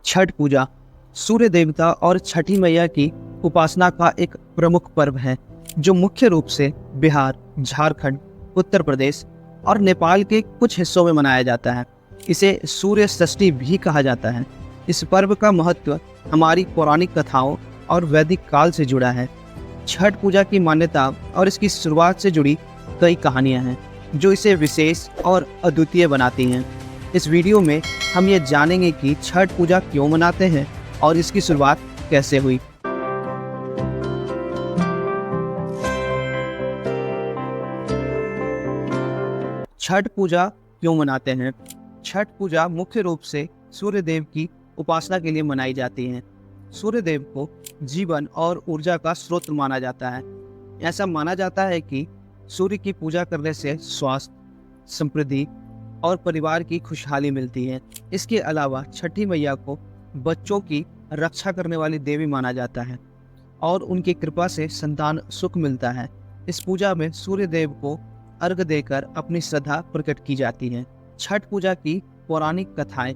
छठ पूजा सूर्य देवता और छठी मैया की उपासना का एक प्रमुख पर्व है जो मुख्य रूप से बिहार, झारखंड, उत्तर प्रदेश और नेपाल के कुछ हिस्सों में मनाया जाता है। इसे सूर्य षष्ठी भी कहा जाता है। इस पर्व का महत्व हमारी पौराणिक कथाओं और वैदिक काल से जुड़ा है। छठ पूजा की मान्यता और इसकी शुरुआत से जुड़ी कई कहानियां हैं जो इसे विशेष और अद्वितीय बनाती हैं। इस वीडियो में हम ये जानेंगे कि छठ पूजा क्यों मनाते हैं और इसकी शुरुआत कैसे हुई। छठ पूजा क्यों मनाते हैं? छठ पूजा मुख्य रूप से सूर्य देव की उपासना के लिए मनाई जाती है। सूर्य देव को जीवन और ऊर्जा का स्रोत माना जाता है। ऐसा माना जाता है कि सूर्य की पूजा करने से स्वास्थ्य, समृद्धि और परिवार की खुशहाली मिलती है। इसके अलावा छठी मैया को बच्चों की रक्षा करने वाली देवी माना जाता है और उनकी कृपा से संतान सुख मिलता है। इस पूजा में सूर्य देव को अर्घ देकर अपनी श्रद्धा प्रकट की जाती है। छठ पूजा की पौराणिक कथाएं।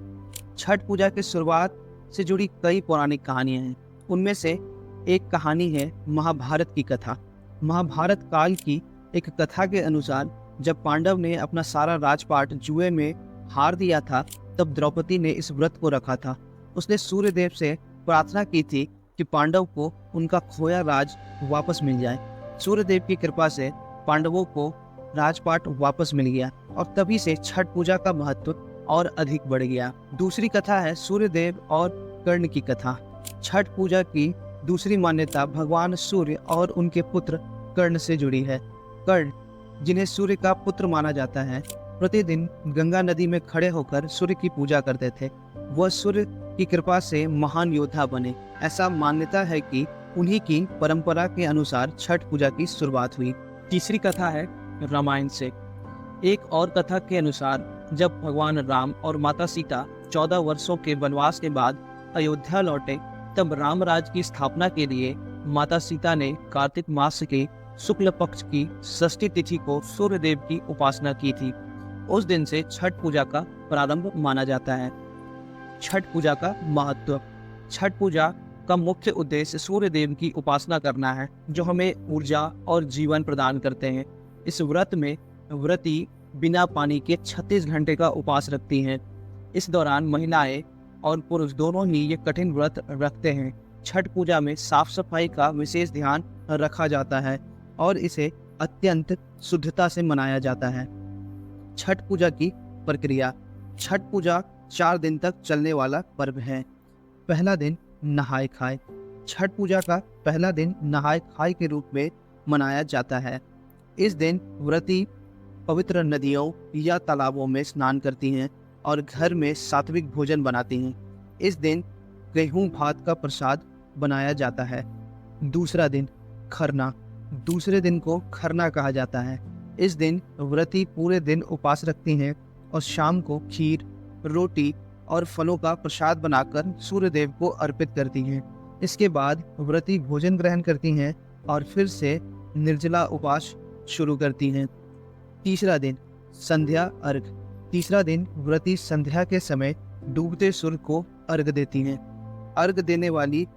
छठ पूजा की शुरुआत से जुड़ी कई पौराणिक कहानियां हैं। उनमें से एक कहानी है महाभारत की कथा। महाभारत काल की एक कथा के अनुसार जब पांडव ने अपना सारा राजपाट जुए में हार दिया था, तब द्रौपदी ने इस व्रत को रखा था। उसने सूर्य देव से प्रार्थना की थी कि पांडव को उनका खोया राज वापस मिल जाए। सूर्य देव की कृपा से पांडवों को राजपाट वापस मिल गया और तभी से छठ पूजा का महत्व और अधिक बढ़ गया। दूसरी कथा है सूर्य देव और कर्ण की कथा। छठ पूजा की दूसरी मान्यता भगवान सूर्य और उनके पुत्र कर्ण से जुड़ी है। कर्ण, जिन्हें सूर्य का पुत्र माना जाता है, प्रतिदिन गंगा नदी में खड़े होकर सूर्य की पूजा करते थे। वह सूर्य की कृपा से महान योद्धा बने। ऐसा मान्यता है कि उन्हीं की परंपरा के अनुसार छठ पूजा की शुरुआत हुई। तीसरी कथा है रामायण से। एक और कथा के अनुसार जब भगवान राम और माता सीता 14 वर्षों के वनवास के बाद अयोध्या लौटे, तब रामराज की स्थापना के लिए माता सीता ने कार्तिक मास के शुक्ल पक्ष की षष्ठी तिथि को सूर्य देव की उपासना की थी। उस दिन से छठ पूजा का प्रारंभ माना जाता है। छठ पूजा का महत्व। छठ पूजा का मुख्य उद्देश्य सूर्य देव की उपासना करना है, जो हमें ऊर्जा और जीवन प्रदान करते हैं। इस व्रत में व्रती बिना पानी के 36 घंटे का उपवास रखती हैं। इस दौरान महिलाएं और पुरुष दोनों ही ये कठिन व्रत रखते हैं। छठ पूजा में साफ सफाई का विशेष ध्यान रखा जाता है और इसे अत्यंत शुद्धता से मनाया जाता है। छठ पूजा की प्रक्रिया। छठ पूजा 4 दिन तक चलने वाला पर्व है। पहला दिन नहाय खाए। छठ पूजा का पहला दिन नहाय खाए के रूप में मनाया जाता है। इस दिन व्रती पवित्र नदियों या तालाबों में स्नान करती हैं और घर में सात्विक भोजन बनाती हैं। इस दिन गेहूं भात का प्रसाद बनाया जाता है। दूसरा दिन खरना। दूसरे दिन को खरना कहा जाता है। इस दिन व्रती पूरे दिन उपवास रखती हैं और शाम को खीर, रोटी और फलों का प्रसाद बनाकर सूर्य देव को अर्पित करती हैं। इसके बाद व्रती भोजन ग्रहण करती हैं और फिर से निर्जला उपवास शुरू करती हैं। तीसरा दिन संध्या अर्घ। तीसरा दिन व्रती संध्या के समय डूबते सूर्य को अर्घ देती हैं। अर्घ देने वाली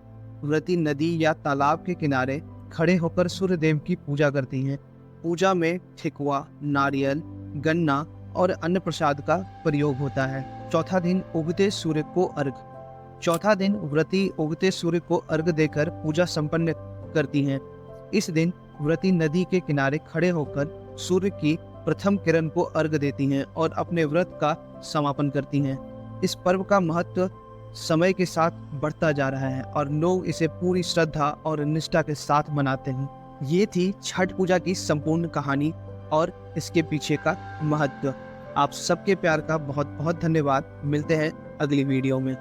व्रती नदी या तालाब के किनारे खड़े होकर सूर्य देव की पूजा करती हैं। पूजा में ठेकुआ, नारियल, गन्ना और अन्न प्रसाद का प्रयोग होता है। चौथा दिन उगते सूर्य को अर्घ। चौथा दिन व्रती उगते सूर्य को अर्घ देकर पूजा संपन्न करती हैं। इस दिन व्रती नदी के किनारे खड़े होकर सूर्य की प्रथम किरण को अर्घ देती हैं और अपने व्रत का समापन करती हैं। इस पर्व का महत्व समय के साथ बढ़ता जा रहा है और लोग इसे पूरी श्रद्धा और निष्ठा के साथ मनाते हैं। ये थी छठ पूजा की संपूर्ण कहानी और इसके पीछे का महत्व। आप सबके प्यार का बहुत बहुत धन्यवाद। मिलते हैं अगली वीडियो में।